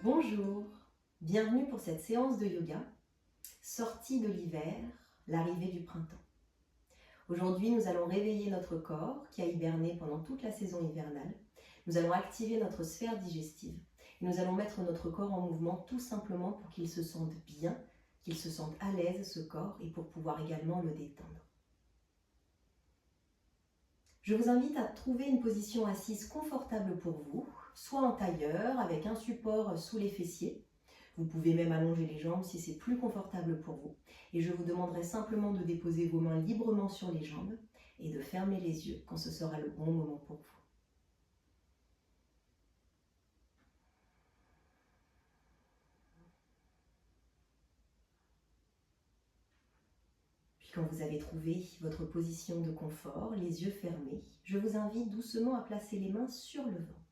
Bonjour, bienvenue pour cette séance de yoga, sortie de l'hiver, l'arrivée du printemps. Aujourd'hui, nous allons réveiller notre corps qui a hiberné pendant toute la saison hivernale. Nous allons activer notre sphère digestive et nous allons mettre notre corps en mouvement tout simplement pour qu'il se sente bien, qu'il se sente à l'aise ce corps et pour pouvoir également le détendre. Je vous invite à trouver une position assise confortable pour vous, soit en tailleur avec un support sous les fessiers. Vous pouvez même allonger les jambes si c'est plus confortable pour vous. Et je vous demanderai simplement de déposer vos mains librement sur les jambes et de fermer les yeux quand ce sera le bon moment pour vous. Puis quand vous avez trouvé votre position de confort, les yeux fermés, je vous invite doucement à placer les mains sur le ventre.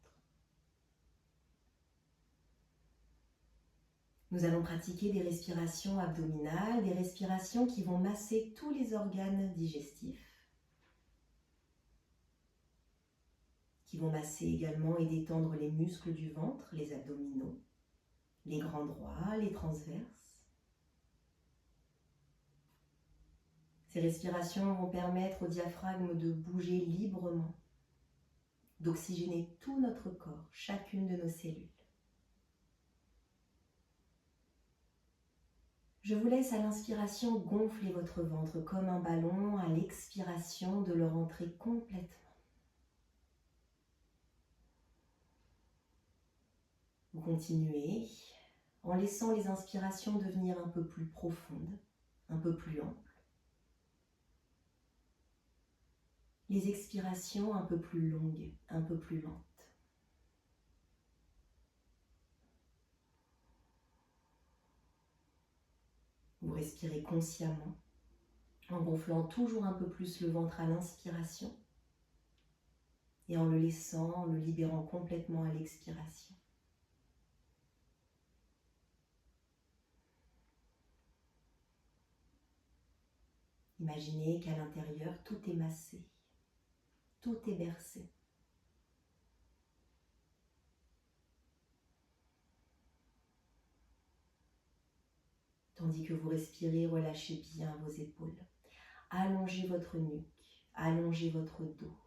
Nous allons pratiquer des respirations abdominales, des respirations qui vont masser tous les organes digestifs, qui vont masser également et détendre les muscles du ventre, les abdominaux, les grands droits, les transverses. Ces respirations vont permettre au diaphragme de bouger librement, d'oxygéner tout notre corps, chacune de nos cellules. Je vous laisse à l'inspiration gonfler votre ventre comme un ballon, à l'expiration de le rentrer complètement. Vous continuez en laissant les inspirations devenir un peu plus profondes, un peu plus amples. Les expirations un peu plus longues, un peu plus lentes. Vous respirez consciemment, en gonflant toujours un peu plus le ventre à l'inspiration et en le laissant, en le libérant complètement à l'expiration. Imaginez qu'à l'intérieur, tout est massé, tout est bercé. Tandis que vous respirez, relâchez bien vos épaules. Allongez votre nuque, allongez votre dos.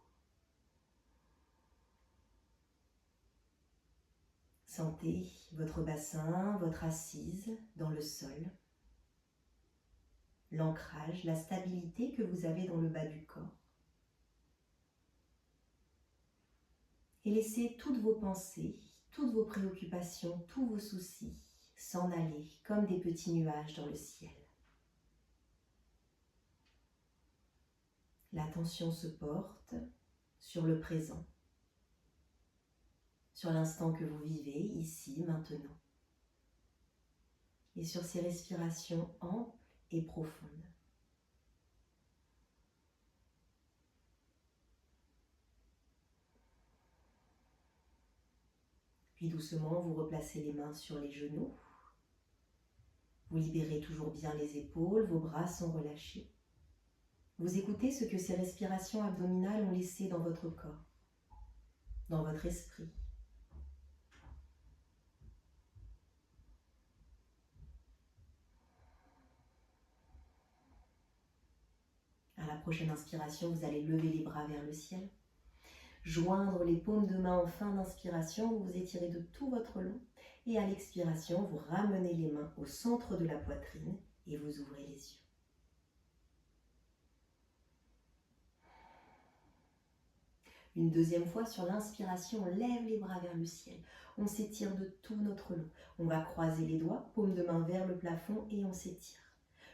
Sentez votre bassin, votre assise dans le sol. L'ancrage, la stabilité que vous avez dans le bas du corps. Et laissez toutes vos pensées, toutes vos préoccupations, tous vos soucis s'en aller comme des petits nuages dans le ciel. L'attention se porte sur le présent, sur l'instant que vous vivez ici, maintenant, et sur ces respirations amples et profondes. Puis doucement, vous replacez les mains sur les genoux. Vous libérez toujours bien les épaules, vos bras sont relâchés. Vous écoutez ce que ces respirations abdominales ont laissé dans votre corps, dans votre esprit. À la prochaine inspiration, vous allez lever les bras vers le ciel. Joindre les paumes de main en fin d'inspiration, vous vous étirez de tout votre long. Et à l'expiration, vous ramenez les mains au centre de la poitrine et vous ouvrez les yeux. Une deuxième fois, sur l'inspiration, on lève les bras vers le ciel. On s'étire de tout notre long. On va croiser les doigts, paume de main vers le plafond et on s'étire.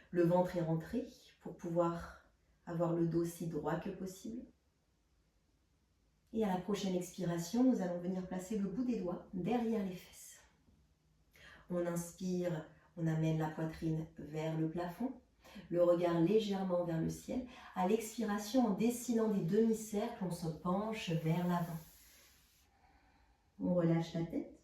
Le ventre est rentré pour pouvoir avoir le dos si droit que possible. Et à la prochaine expiration, nous allons venir placer le bout des doigts derrière les fesses. On inspire, on amène la poitrine vers le plafond, le regard légèrement vers le ciel. À l'expiration, en dessinant des demi-cercles, on se penche vers l'avant. On relâche la tête.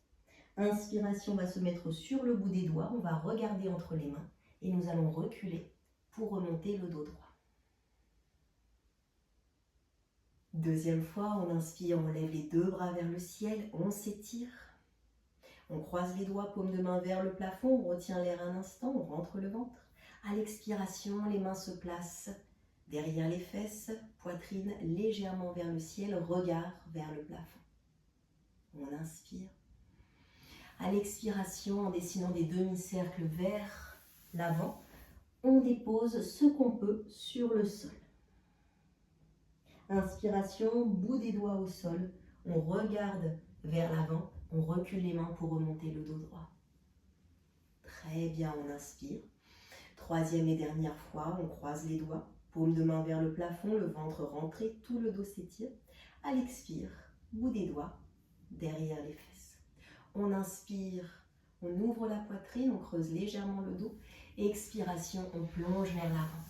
Inspiration va se mettre sur le bout des doigts, on va regarder entre les mains et nous allons reculer pour remonter le dos droit. Deuxième fois, on inspire, on lève les deux bras vers le ciel, on s'étire. On croise les doigts, paume de main vers le plafond, on retient l'air un instant, on rentre le ventre. À l'expiration, les mains se placent derrière les fesses, poitrine légèrement vers le ciel, regard vers le plafond. On inspire. À l'expiration, en dessinant des demi-cercles vers l'avant, on dépose ce qu'on peut sur le sol. Inspiration, bout des doigts au sol, on regarde vers l'avant, on recule les mains pour remonter le dos droit. Très bien, on inspire. Troisième et dernière fois, on croise les doigts, paume de main vers le plafond, le ventre rentré, tout le dos s'étire. À l'expire, bout des doigts, derrière les fesses. On inspire, on ouvre la poitrine, on creuse légèrement le dos. Expiration, on plonge vers l'avant.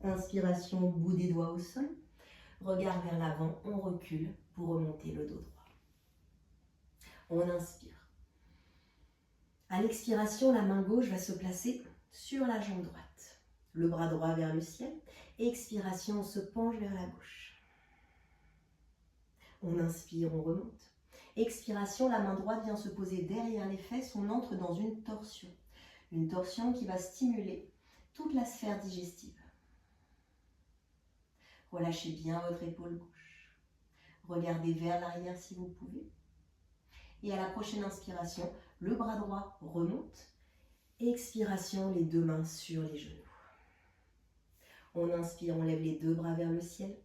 Inspiration, bout des doigts au sol. Regard vers l'avant, on recule pour remonter le dos droit. On inspire. À l'expiration, la main gauche va se placer sur la jambe droite. Le bras droit vers le ciel. Expiration, on se penche vers la gauche. On inspire, on remonte. Expiration, la main droite vient se poser derrière les fesses. On entre dans une torsion. Une torsion qui va stimuler toute la sphère digestive. Relâchez bien votre épaule gauche. Regardez vers l'arrière si vous pouvez. Et à la prochaine inspiration, le bras droit remonte. Expiration, les deux mains sur les genoux. On inspire, on lève les deux bras vers le ciel.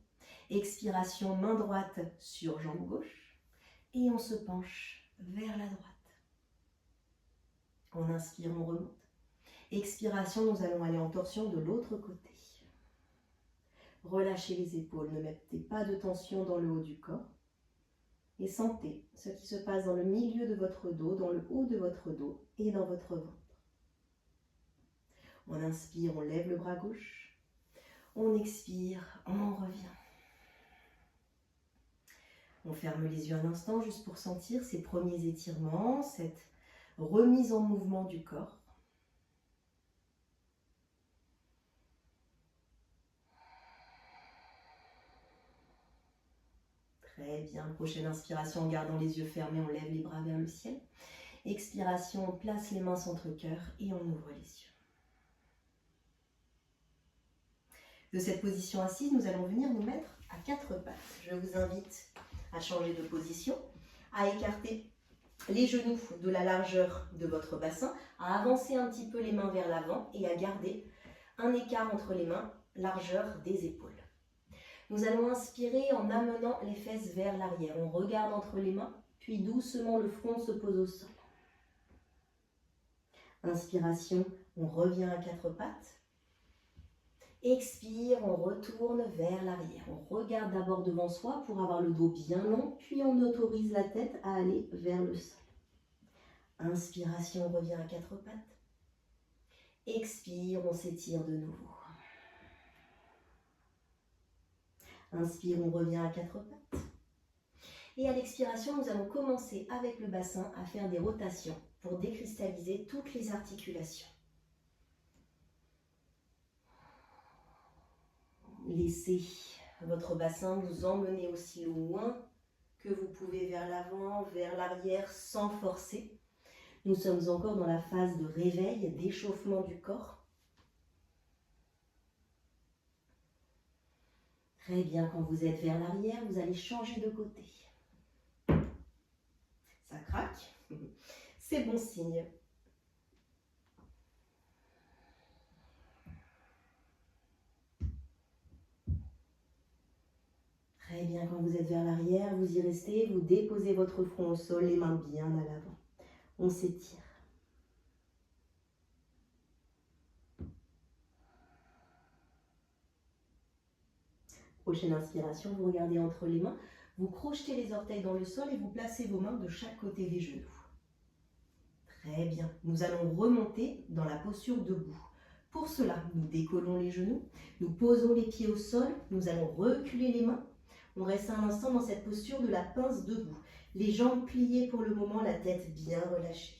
Expiration, main droite sur jambe gauche. Et on se penche vers la droite. On inspire, on remonte. Expiration, nous allons aller en torsion de l'autre côté. Relâchez les épaules, ne mettez pas de tension dans le haut du corps. Et sentez ce qui se passe dans le milieu de votre dos, dans le haut de votre dos et dans votre ventre. On inspire, on lève le bras gauche. On expire, on revient. On ferme les yeux un instant juste pour sentir ces premiers étirements, cette remise en mouvement du corps. Très bien, prochaine inspiration, en gardant les yeux fermés, on lève les bras vers le ciel. Expiration, on place les mains centre-cœur et on ouvre les yeux. De cette position assise, nous allons venir nous mettre à quatre pattes. Je vous invite à changer de position, à écarter les genoux de la largeur de votre bassin, à avancer un petit peu les mains vers l'avant et à garder un écart entre les mains, largeur des épaules. Nous allons inspirer en amenant les fesses vers l'arrière. On regarde entre les mains, puis doucement le front se pose au sol. Inspiration, on revient à quatre pattes. Expire, on retourne vers l'arrière. On regarde d'abord devant soi pour avoir le dos bien long, puis on autorise la tête à aller vers le sol. Inspiration, on revient à quatre pattes. Expire, on s'étire de nouveau. Inspire, on revient à quatre pattes. Et à l'expiration, nous allons commencer avec le bassin à faire des rotations pour décristalliser toutes les articulations. Laissez votre bassin vous emmener aussi loin que vous pouvez vers l'avant, vers l'arrière, sans forcer. Nous sommes encore dans la phase de réveil, d'échauffement du corps. Très bien, quand vous êtes vers l'arrière, vous allez changer de côté. Ça craque, c'est bon signe. Très bien, quand vous êtes vers l'arrière, vous y restez, vous déposez votre front au sol, les mains bien à l'avant. On s'étire. Prochaine inspiration, vous regardez entre les mains, vous crochetez les orteils dans le sol et vous placez vos mains de chaque côté des genoux. Très bien, nous allons remonter dans la posture debout. Pour cela, nous décollons les genoux, nous posons les pieds au sol, nous allons reculer les mains. On reste un instant dans cette posture de la pince debout. Les jambes pliées pour le moment, la tête bien relâchée.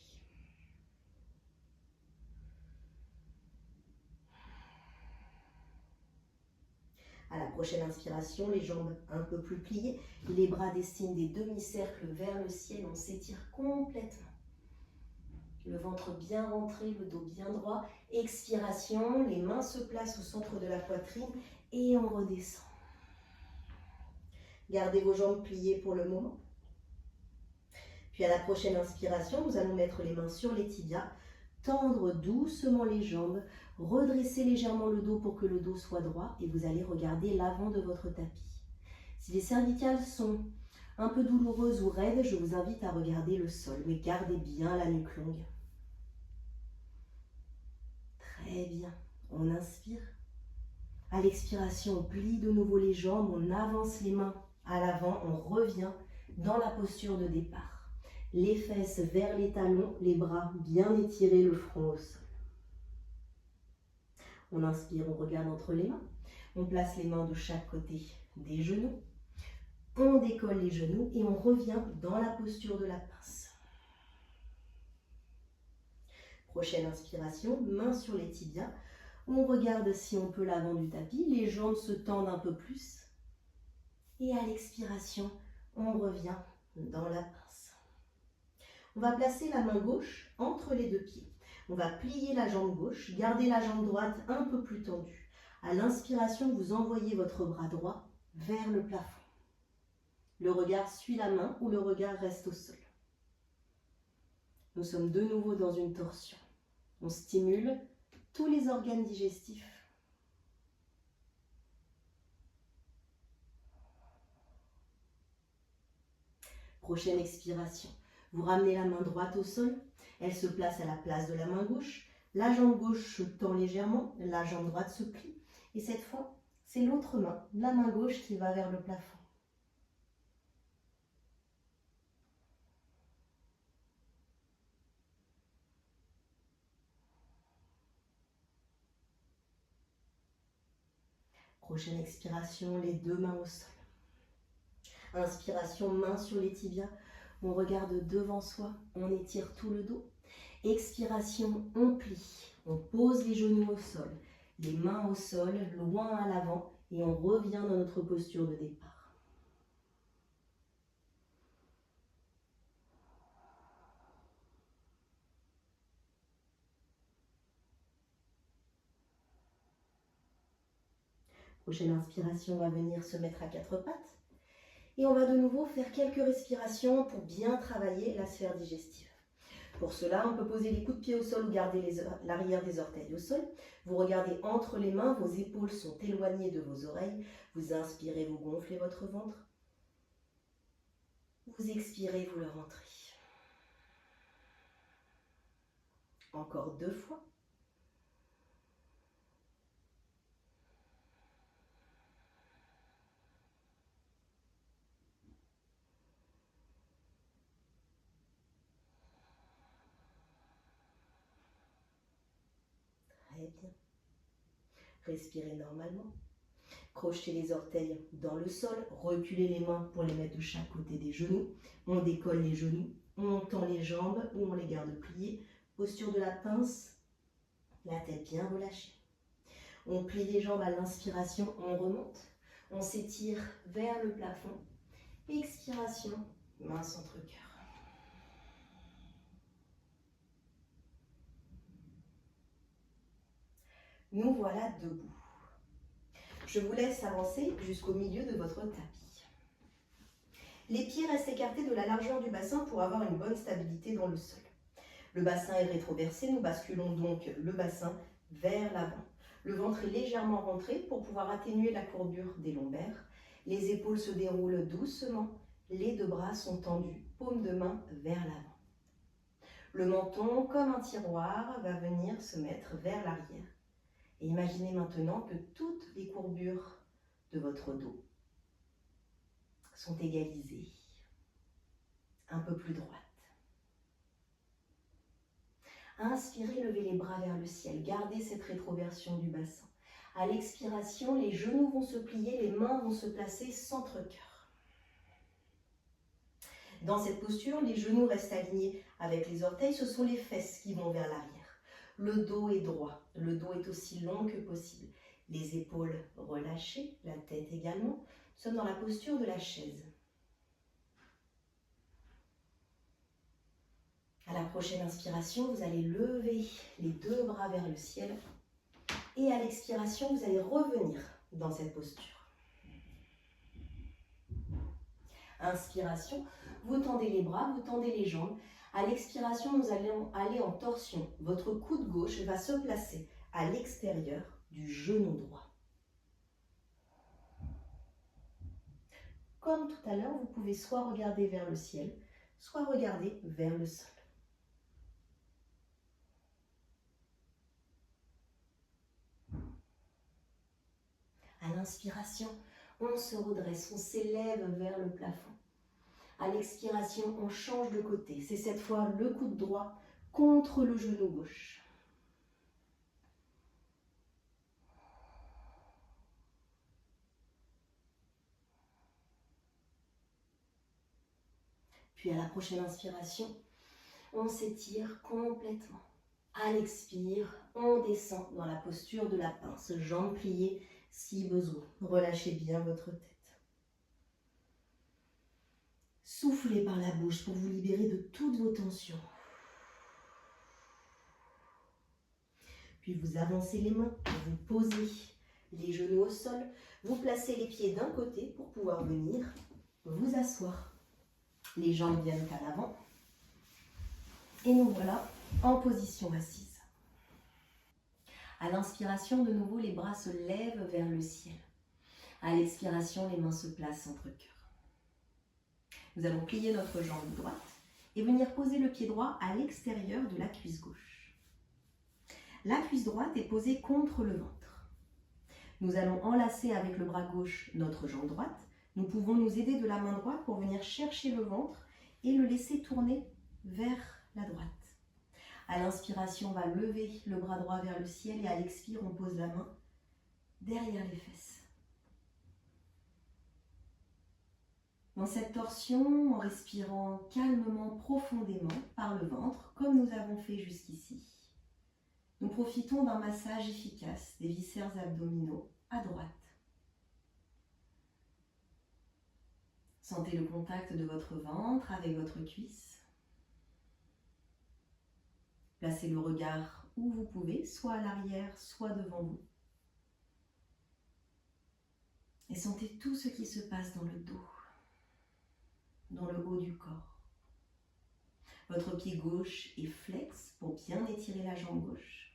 À la prochaine inspiration, les jambes un peu plus pliées, les bras dessinent des demi-cercles vers le ciel, on s'étire complètement. Le ventre bien rentré, le dos bien droit. Expiration, les mains se placent au centre de la poitrine et on redescend. Gardez vos jambes pliées pour le moment. Puis à la prochaine inspiration, nous allons mettre les mains sur les tibias, tendre doucement les jambes, redresser légèrement le dos pour que le dos soit droit et vous allez regarder l'avant de votre tapis. Si les cervicales sont un peu douloureuses ou raides, je vous invite à regarder le sol, mais gardez bien la nuque longue. Très bien, on inspire. À l'expiration, on plie de nouveau les jambes, on avance les mains à l'avant, on revient dans la posture de départ. Les fesses vers les talons, les bras bien étirés, le front au sol. On inspire, on regarde entre les mains. On place les mains de chaque côté des genoux. On décolle les genoux et on revient dans la posture de la pince. Prochaine inspiration, main sur les tibias. On regarde si on peut l'avant du tapis. Les jambes se tendent un peu plus. Et à l'expiration, on revient dans la pince. On va placer la main gauche entre les deux pieds. On va plier la jambe gauche, garder la jambe droite un peu plus tendue. À l'inspiration, vous envoyez votre bras droit vers le plafond. Le regard suit la main ou le regard reste au sol. Nous sommes de nouveau dans une torsion. On stimule tous les organes digestifs. Prochaine expiration. Vous ramenez la main droite au sol. Elle se place à la place de la main gauche. La jambe gauche se tend légèrement. La jambe droite se plie. Et cette fois, c'est l'autre main, la main gauche, qui va vers le plafond. Prochaine expiration, les deux mains au sol. Inspiration, main sur les tibias. On regarde devant soi, on étire tout le dos. Expiration, on plie. On pose les genoux au sol, les mains au sol, loin à l'avant, et on revient dans notre posture de départ. Prochaine inspiration, on va venir se mettre à quatre pattes. Et on va de nouveau faire quelques respirations pour bien travailler la sphère digestive. Pour cela, on peut poser les coudes de pied au sol ou garder l'arrière des orteils au sol. Vous regardez entre les mains, vos épaules sont éloignées de vos oreilles. Vous inspirez, vous gonflez votre ventre. Vous expirez, vous le rentrez. Encore 2 fois. Très bien. Respirez normalement. Crochetez les orteils dans le sol. Reculez les mains pour les mettre de chaque côté des genoux. On décolle les genoux. On tend les jambes ou on les garde pliées. Posture de la pince. La tête bien relâchée. On plie les jambes à l'inspiration. On remonte. On s'étire vers le plafond. Expiration. Main centre-cœur. Nous voilà debout. Je vous laisse avancer jusqu'au milieu de votre tapis. Les pieds restent écartés de la largeur du bassin pour avoir une bonne stabilité dans le sol. Le bassin est rétroversé, nous basculons donc le bassin vers l'avant. Le ventre est légèrement rentré pour pouvoir atténuer la courbure des lombaires. Les épaules se déroulent doucement, les deux bras sont tendus, paume de main vers l'avant. Le menton, comme un tiroir, va venir se mettre vers l'arrière. Et imaginez maintenant que toutes les courbures de votre dos sont égalisées, un peu plus droites. Inspirez, levez les bras vers le ciel, gardez cette rétroversion du bassin. À l'expiration, les genoux vont se plier, les mains vont se placer centre-cœur. Dans cette posture, les genoux restent alignés avec les orteils, ce sont les fesses qui vont vers l'arrière. Le dos est droit, le dos est aussi long que possible. Les épaules relâchées, la tête également. Nous sommes dans la posture de la chaise. À la prochaine inspiration, vous allez lever les deux bras vers le ciel. Et à l'expiration, vous allez revenir dans cette posture. Inspiration, vous tendez les bras, vous tendez les jambes. À l'expiration, nous allons aller en torsion. Votre coude gauche va se placer à l'extérieur du genou droit. Comme tout à l'heure, vous pouvez soit regarder vers le ciel, soit regarder vers le sol. À l'inspiration, on se redresse, on s'élève vers le plafond. À l'expiration, on change de côté. C'est cette fois le coude droit contre le genou gauche. Puis à la prochaine inspiration, on s'étire complètement. À l'expire, on descend dans la posture de la pince, jambes pliées si besoin. Relâchez bien votre tête. Soufflez par la bouche pour vous libérer de toutes vos tensions. Puis vous avancez les mains, vous posez les genoux au sol, vous placez les pieds d'un côté pour pouvoir venir vous asseoir. Les jambes viennent à l'avant. Et nous voilà en position assise. À l'inspiration, de nouveau, les bras se lèvent vers le ciel. À l'expiration, les mains se placent entre cœur. Nous allons plier notre jambe droite et venir poser le pied droit à l'extérieur de la cuisse gauche. La cuisse droite est posée contre le ventre. Nous allons enlacer avec le bras gauche notre jambe droite. Nous pouvons nous aider de la main droite pour venir chercher le ventre et le laisser tourner vers la droite. À l'inspiration, on va lever le bras droit vers le ciel et à l'expire, on pose la main derrière les fesses. Dans cette torsion, en respirant calmement, profondément par le ventre, comme nous avons fait jusqu'ici, nous profitons d'un massage efficace des viscères abdominaux à droite. Sentez le contact de votre ventre avec votre cuisse. Placez le regard où vous pouvez, soit à l'arrière, soit devant vous. Et sentez tout ce qui se passe dans le dos, dans le haut du corps. Votre pied gauche est flex pour bien étirer la jambe gauche.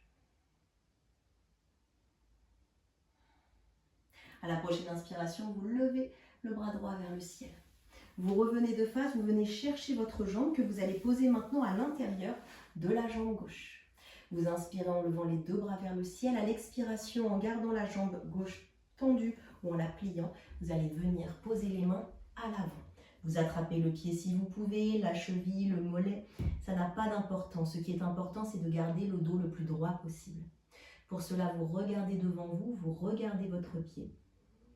À la prochaine inspiration, vous levez le bras droit vers le ciel. Vous revenez de face, vous venez chercher votre jambe que vous allez poser maintenant à l'intérieur de la jambe gauche. Vous inspirez en levant les deux bras vers le ciel. À l'expiration, en gardant la jambe gauche tendue ou en la pliant, vous allez venir poser les mains à l'avant. Vous attrapez le pied si vous pouvez, la cheville, le mollet, ça n'a pas d'importance. Ce qui est important, c'est de garder le dos le plus droit possible. Pour cela, vous regardez devant vous, vous regardez votre pied.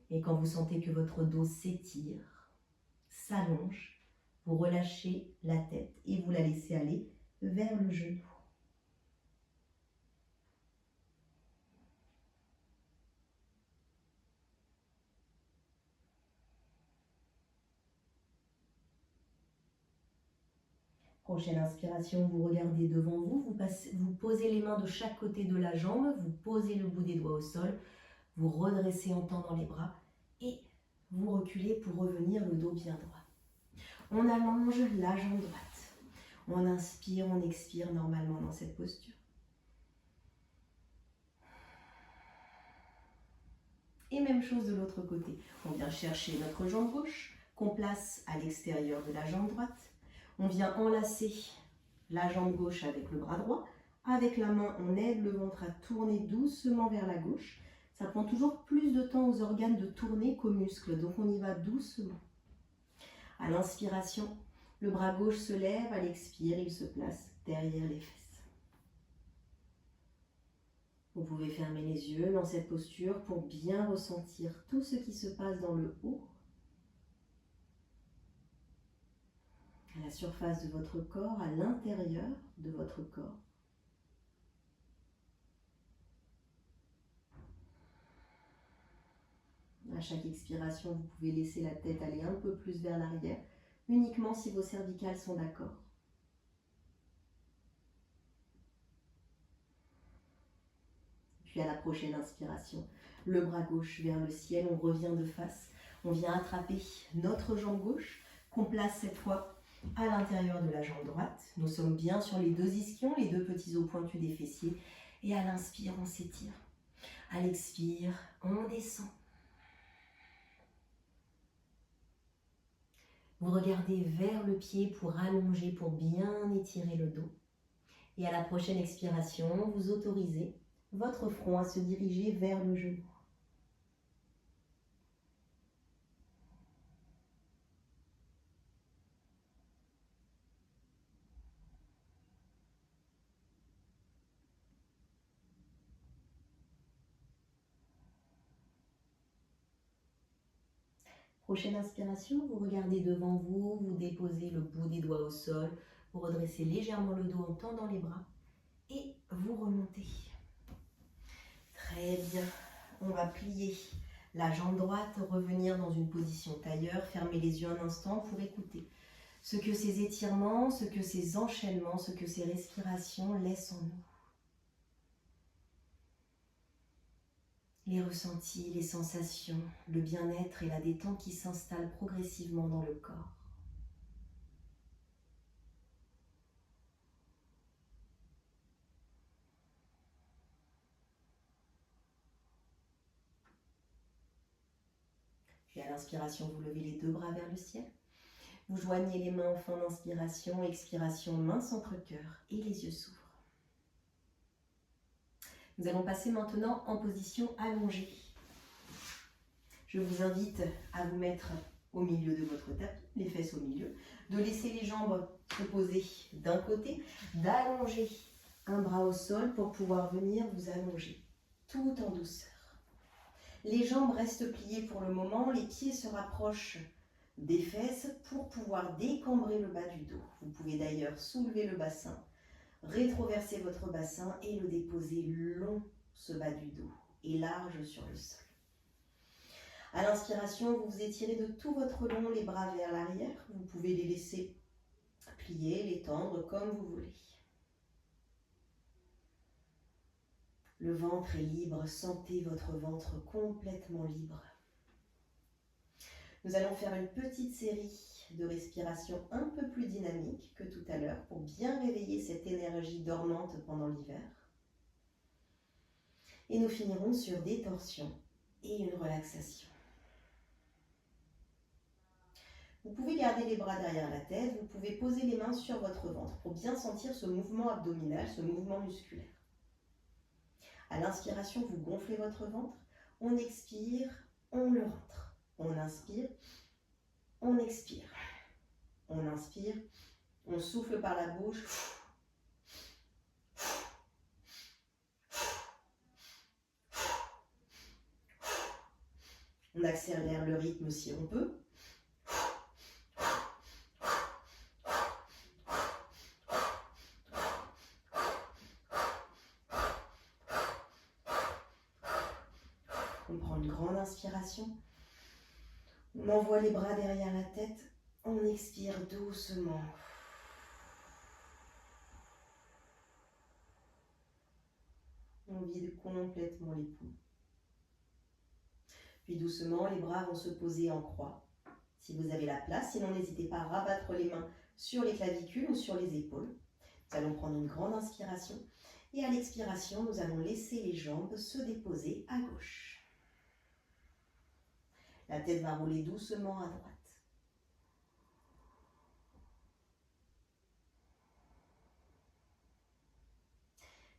Et quand vous sentez que votre dos s'étire, s'allonge, vous relâchez la tête et vous la laissez aller vers le genou. Prochaine inspiration, vous regardez devant vous, vous posez les mains de chaque côté de la jambe, vous posez le bout des doigts au sol, vous redressez en tendant les bras et vous reculez pour revenir le dos bien droit. On allonge la jambe droite. On inspire, on expire normalement dans cette posture. Et même chose de l'autre côté. On vient chercher notre jambe gauche, qu'on place à l'extérieur de la jambe droite. On vient enlacer la jambe gauche avec le bras droit. Avec la main, on aide le ventre à tourner doucement vers la gauche. Ça prend toujours plus de temps aux organes de tourner qu'aux muscles, donc on y va doucement. À l'inspiration, le bras gauche se lève, à l'expire, il se place derrière les fesses. Vous pouvez fermer les yeux dans cette posture pour bien ressentir tout ce qui se passe dans le haut, à la surface de votre corps, à l'intérieur de votre corps. À chaque expiration, vous pouvez laisser la tête aller un peu plus vers l'arrière, uniquement si vos cervicales sont d'accord. Puis à la prochaine inspiration, le bras gauche vers le ciel, on revient de face. On vient attraper notre jambe gauche, qu'on place cette fois à l'intérieur de la jambe droite. Nous sommes bien sur les deux ischions, les deux petits os pointus des fessiers. Et à l'inspire, on s'étire. À l'expire, on descend. Vous regardez vers le pied pour allonger, pour bien étirer le dos. Et à la prochaine expiration, vous autorisez votre front à se diriger vers le genou. Prochaine inspiration, vous regardez devant vous, vous déposez le bout des doigts au sol, vous redressez légèrement le dos en tendant les bras et vous remontez. Très bien, on va plier la jambe droite, revenir dans une position tailleur, fermer les yeux un instant pour écouter ce que ces étirements, ce que ces enchaînements, ce que ces respirations laissent en nous. Les ressentis, les sensations, le bien-être et la détente qui s'installent progressivement dans le corps. Puis à l'inspiration, vous levez les deux bras vers le ciel. Vous joignez les mains en fin d'inspiration, expiration, main centre cœur et les yeux s'ouvrent. Nous allons passer maintenant en position allongée. Je vous invite à vous mettre au milieu de votre tapis, les fesses au milieu, de laisser les jambes se poser d'un côté, d'allonger un bras au sol pour pouvoir venir vous allonger tout en douceur. Les jambes restent pliées pour le moment, les pieds se rapprochent des fesses pour pouvoir décambrer le bas du dos. Vous pouvez d'ailleurs soulever le bassin, rétroverser votre bassin et le déposer long, ce bas du dos, et large sur le sol. À l'inspiration, vous vous étirez de tout votre long, les bras vers l'arrière. Vous pouvez les laisser plier, les tendre comme vous voulez. Le ventre est libre, sentez votre ventre complètement libre. Nous allons faire une petite série de respirations un peu plus dynamiques que tout à l'heure pour bien réveiller cette énergie dormante pendant l'hiver. Et nous finirons sur des torsions et une relaxation. Vous pouvez garder les bras derrière la tête, vous pouvez poser les mains sur votre ventre pour bien sentir ce mouvement abdominal, ce mouvement musculaire. À l'inspiration, vous gonflez votre ventre, on expire, on le rentre. On inspire, on expire. On inspire, on souffle par la bouche. On accélère le rythme si on peut. On prend une grande inspiration. On envoie les bras derrière la tête. On expire doucement. On vide complètement les poumons. Puis doucement, les bras vont se poser en croix, si vous avez la place. Sinon, n'hésitez pas à rabattre les mains sur les clavicules ou sur les épaules. Nous allons prendre une grande inspiration. Et à l'expiration, nous allons laisser les jambes se déposer à gauche. La tête va rouler doucement à droite.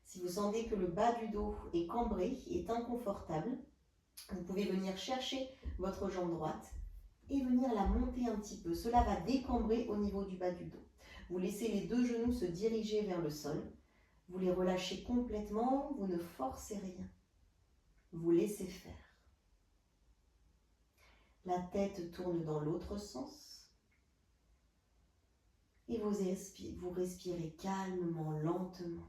Si vous sentez que le bas du dos est cambré, est inconfortable, vous pouvez venir chercher votre jambe droite et venir la monter un petit peu. Cela va décambrer au niveau du bas du dos. Vous laissez les deux genoux se diriger vers le sol. Vous les relâchez complètement, vous ne forcez rien. Vous laissez faire. La tête tourne dans l'autre sens. Et vous respirez calmement, lentement.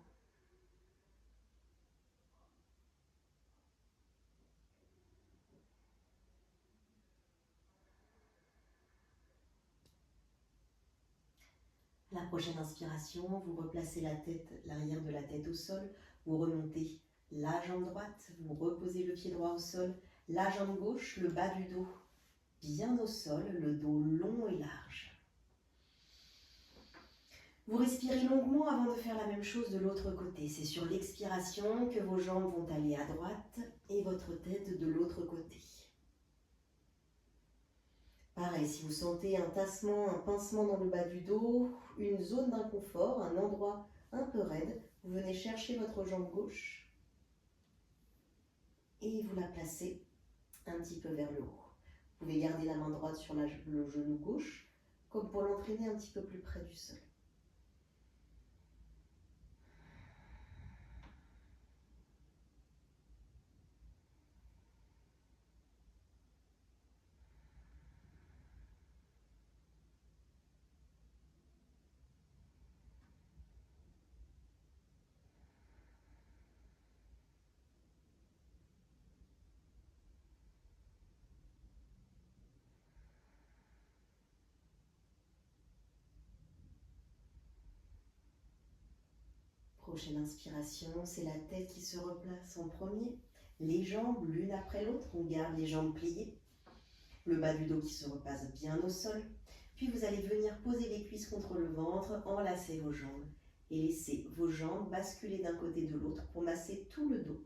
La prochaine inspiration, vous replacez l'arrière de la tête au sol, vous remontez la jambe droite, vous reposez le pied droit au sol, la jambe gauche, le bas du dos bien au sol, le dos long et large. Vous respirez longuement avant de faire la même chose de l'autre côté. C'est sur l'expiration que vos jambes vont aller à droite et votre tête de l'autre côté. Pareil, si vous sentez un tassement, un pincement dans le bas du dos, une zone d'inconfort, un endroit un peu raide, vous venez chercher votre jambe gauche et vous la placez un petit peu vers le haut. Vous pouvez garder la main droite sur le genou gauche, comme pour l'entraîner un petit peu plus près du sol. Prochaine inspiration, c'est la tête qui se replace en premier. Les jambes l'une après l'autre, on garde les jambes pliées. Le bas du dos qui se repasse bien au sol. Puis vous allez venir poser les cuisses contre le ventre, enlacer vos jambes et laisser vos jambes basculer d'un côté de l'autre pour masser tout le dos.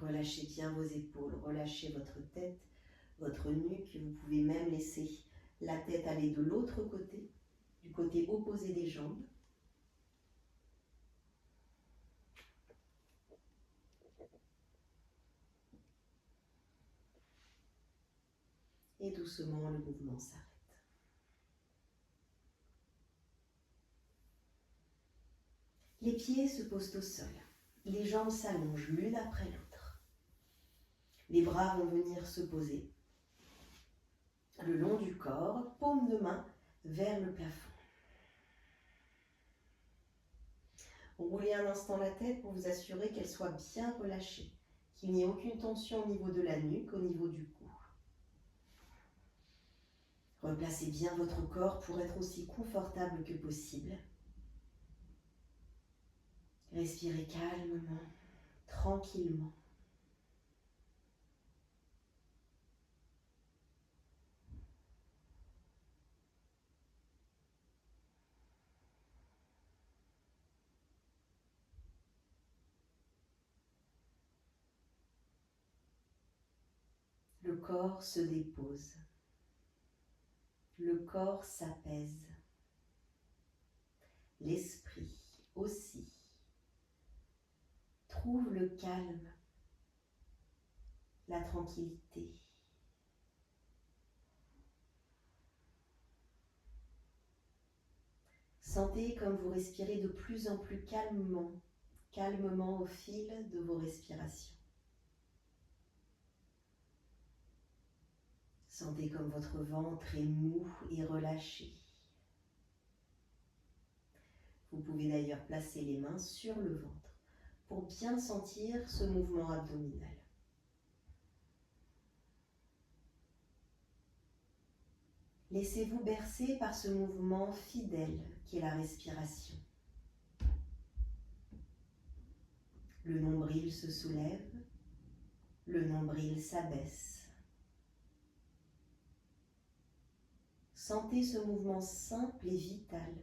Relâchez bien vos épaules, relâchez votre tête, votre nuque. Vous pouvez même laisser la tête aller de l'autre côté, du côté opposé des jambes. Et doucement, le mouvement s'arrête. Les pieds se posent au sol. Les jambes s'allongent l'une après l'autre. Les bras vont venir se poser le long du corps, paume de main vers le plafond. Roulez un instant la tête pour vous assurer qu'elle soit bien relâchée, qu'il n'y ait aucune tension au niveau de la nuque, au niveau du cou. Replacez bien votre corps pour être aussi confortable que possible. Respirez calmement, tranquillement. Le corps se dépose. Le corps s'apaise. L'esprit aussi trouve le calme, la tranquillité. Sentez comme vous respirez de plus en plus calmement, calmement au fil de vos respirations. Sentez comme votre ventre est mou et relâché. Vous pouvez d'ailleurs placer les mains sur le ventre pour bien sentir ce mouvement abdominal. Laissez-vous bercer par ce mouvement fidèle qu'est la respiration. Le nombril se soulève, le nombril s'abaisse. Sentez ce mouvement simple et vital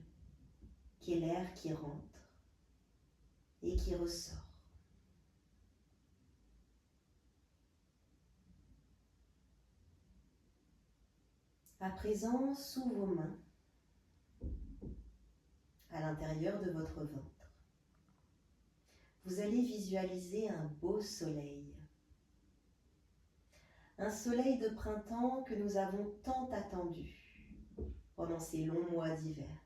qu'est l'air qui rentre et qui ressort. À présent, sous vos mains, à l'intérieur de votre ventre, vous allez visualiser un beau soleil. Un soleil de printemps que nous avons tant attendu pendant ces longs mois d'hiver.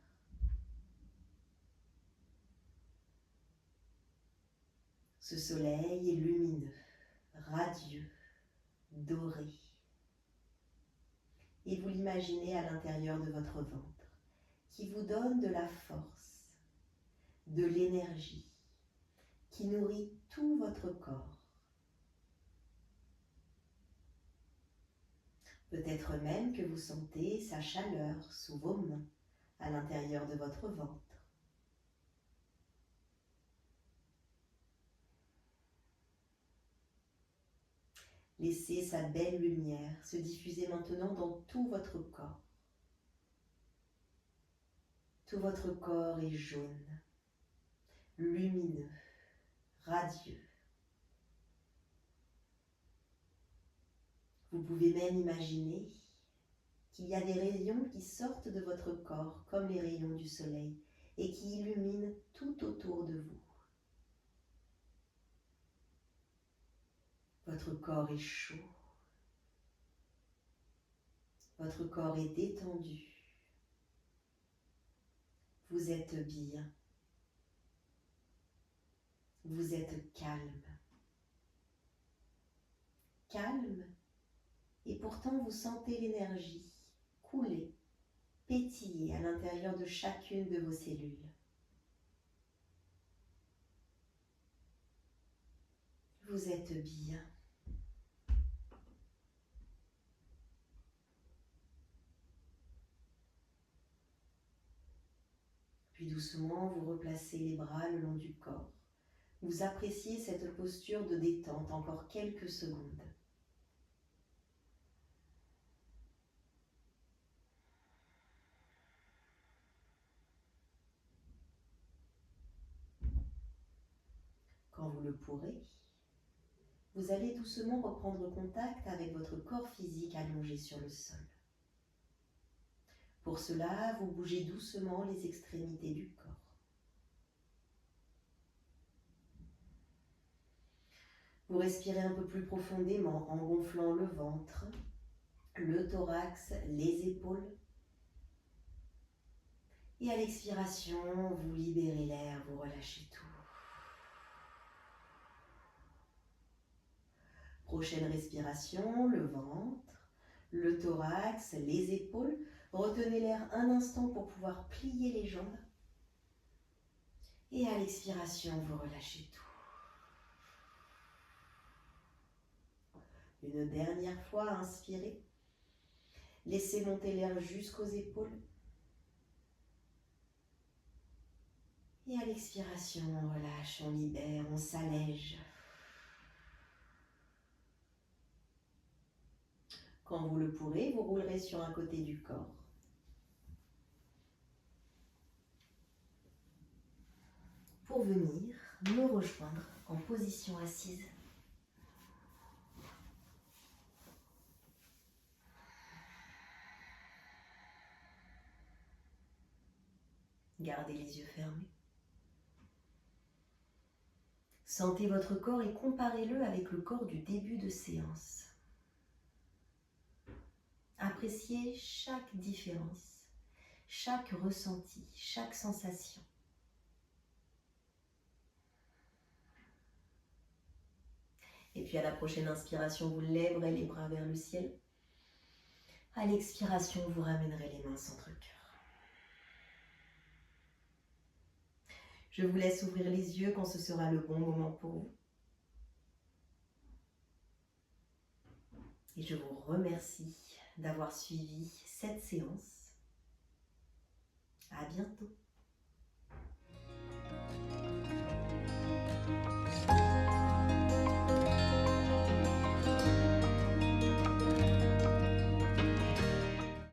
Ce soleil est lumineux, radieux, doré. Et vous l'imaginez à l'intérieur de votre ventre, qui vous donne de la force, de l'énergie, qui nourrit tout votre corps. Peut-être même que vous sentez sa chaleur sous vos mains, à l'intérieur de votre ventre. Laissez sa belle lumière se diffuser maintenant dans tout votre corps. Tout votre corps est jaune, lumineux, radieux. Vous pouvez même imaginer qu'il y a des rayons qui sortent de votre corps comme les rayons du soleil et qui illuminent tout autour de vous. Votre corps est chaud, votre corps est détendu, vous êtes bien, vous êtes calme. Calme, et pourtant vous sentez l'énergie couler, pétiller à l'intérieur de chacune de vos cellules. Vous êtes bien. Puis doucement, vous replacez les bras le long du corps. Vous appréciez cette posture de détente encore quelques secondes. Quand vous le pourrez, vous allez doucement reprendre contact avec votre corps physique allongé sur le sol. Pour cela, vous bougez doucement les extrémités du corps. Vous respirez un peu plus profondément en gonflant le ventre, le thorax, les épaules. Et à l'expiration, vous libérez l'air, vous relâchez tout. Prochaine respiration, le ventre, le thorax, les épaules. Retenez l'air un instant pour pouvoir plier les jambes. Et à l'expiration, vous relâchez tout. Une dernière fois, inspirez. Laissez monter l'air jusqu'aux épaules. Et à l'expiration, on relâche, on libère, on s'allège. Quand vous le pourrez, vous roulerez sur un côté du corps. Pour venir me rejoindre en position assise. Gardez les yeux fermés. Sentez votre corps et comparez-le avec le corps du début de séance. Appréciez chaque différence, chaque ressenti, chaque sensation. Et puis à la prochaine inspiration, vous lèverez les bras vers le ciel. À l'expiration, vous ramènerez les mains centre-cœur. Je vous laisse ouvrir les yeux quand ce sera le bon moment pour vous. Et je vous remercie d'avoir suivi cette séance. À bientôt.